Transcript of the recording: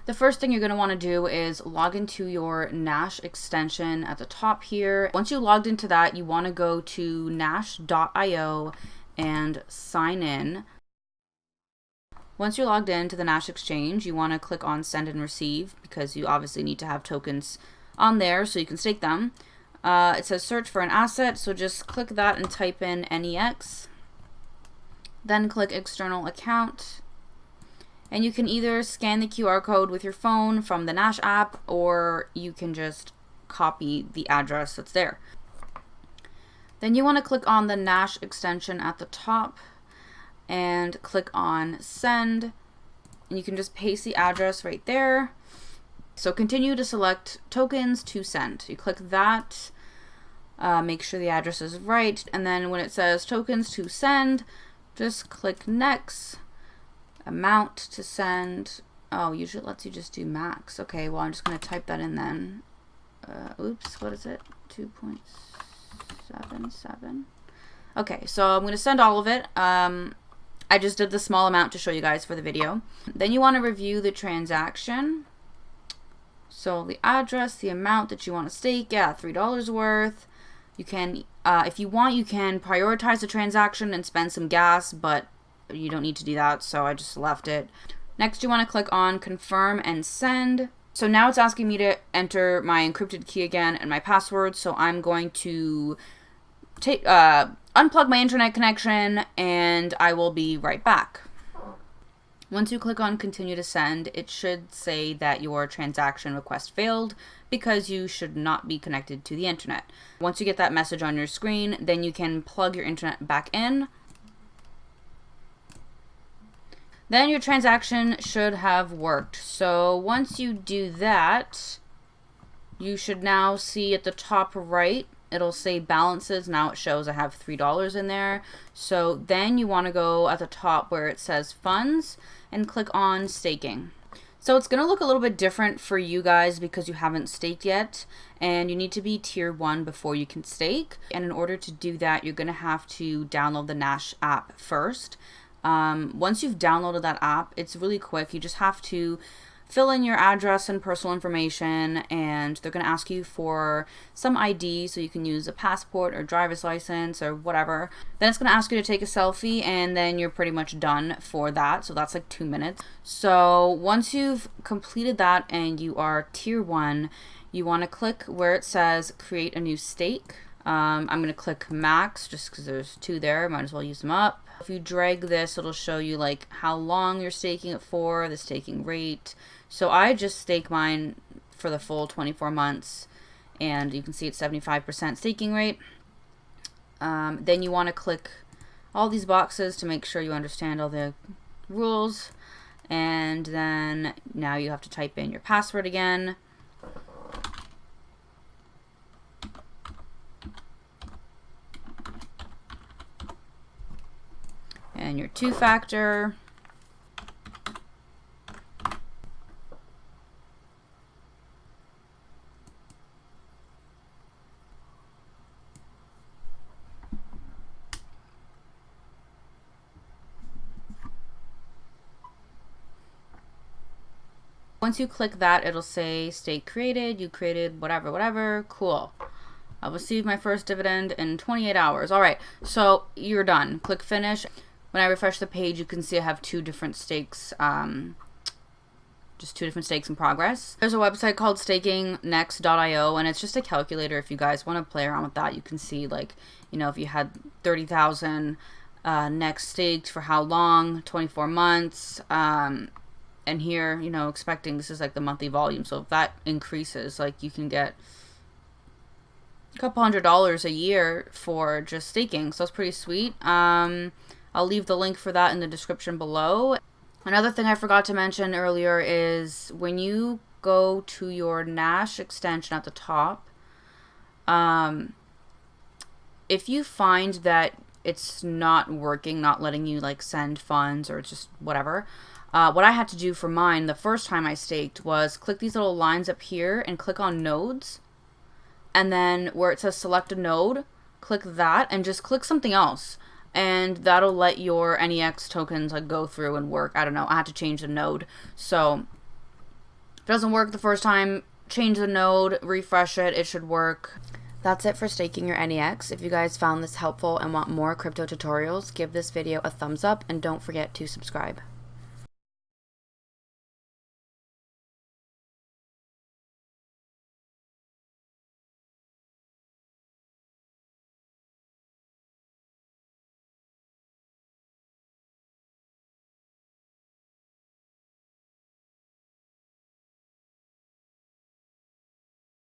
The first thing you're going to want to do is log into your Nash extension at the top here. Once you logged into that, you want to go to nash.io and sign in. Once you're logged into the Nash exchange, you want to click on send and receive because you obviously need to have tokens on there so you can stake them. It says search for an asset, so just click that and type in NEX. Then click external account. And you can either scan the QR code with your phone from the Nash app, or you can just copy the address that's there. Then you want to click on the Nash extension at the top and click on send. And you can just paste the address right there. So continue to select tokens to send. You click that, make sure the address is right, and then when it says tokens to send, just click next. Amount to send. Oh, usually it lets you just do max. Okay, well, I'm just going to type that in then. Oops, what is it? 2.77. Okay, so I'm going to send all of it. I just did the small amount to show you guys for the video. Then you want to review the transaction. So the address, the amount that you want to stake, yeah, $3 worth. You can, if you want, you can prioritize the transaction and spend some gas, but you don't need to do that, so I just left it. Next, you want to click on confirm and send. So now it's asking me to enter my encrypted key again and my password, so I'm going to take unplug my internet connection and I will be right back. Once you click on continue to send, it should say that your transaction request failed because you should not be connected to the internet. Once you get that message on your screen, then you can plug your internet back in. Then your transaction should have worked. So once you do that, you should now see at the top right, it'll say balances. Now it shows I have $3 in there. So then you want to go at the top where it says funds and click on staking. So it's going to look a little bit different for you guys because you haven't staked yet, and you need to be tier 1 before you can stake. And in order to do that, you're going to have to download the Nash app first. Once you've downloaded that app, it's really quick. You just have to fill in your address and personal information, and they're going to ask you for some ID, so you can use a passport or driver's license or whatever. Then it's going to ask you to take a selfie, and then you're pretty much done for that. So that's like 2 minutes. So once you've completed that and you are tier 1, you want to click where it says create a new stake. I'm going to click max just because there's 2 there. Might as well use them up. If you drag this, it'll show you like how long you're staking it for, the staking rate. So I just stake mine for the full 24 months, and you can see it's 75% staking rate. Then you want to click all these boxes to make sure you understand all the rules. And then now you have to type in your password again. And your 2-factor. Once you click that, it'll say stake created, you created whatever, cool. I'll receive my first dividend in 28 hours. All right, so you're done. Click finish. When I refresh the page, you can see I have 2 different stakes, just 2 different stakes in progress. There's a website called stakingnex.io, and it's just a calculator. If you guys want to play around with that, you can see, like, you know, if you had 30,000 NEX staked for how long, 24 months, and here, you know, expecting, this is like the monthly volume. So if that increases, like, you can get a couple $100s a year for just staking. So it's pretty sweet. I'll leave the link for that in the description below. Another thing I forgot to mention earlier is when you go to your Nash extension at the top, if you find that it's not working, not letting you like send funds or just whatever, what I had to do for mine the first time I staked was click these little lines up here and click on nodes. And then where it says select a node, click that and just click something else. And that'll let your NEX tokens like go through and work. I don't know. I had to change the node. So doesn't work the first time, change the node, refresh it, it should work. That's it for staking your NEX. If you guys found this helpful and want more crypto tutorials, give this video a thumbs up and don't forget to subscribe.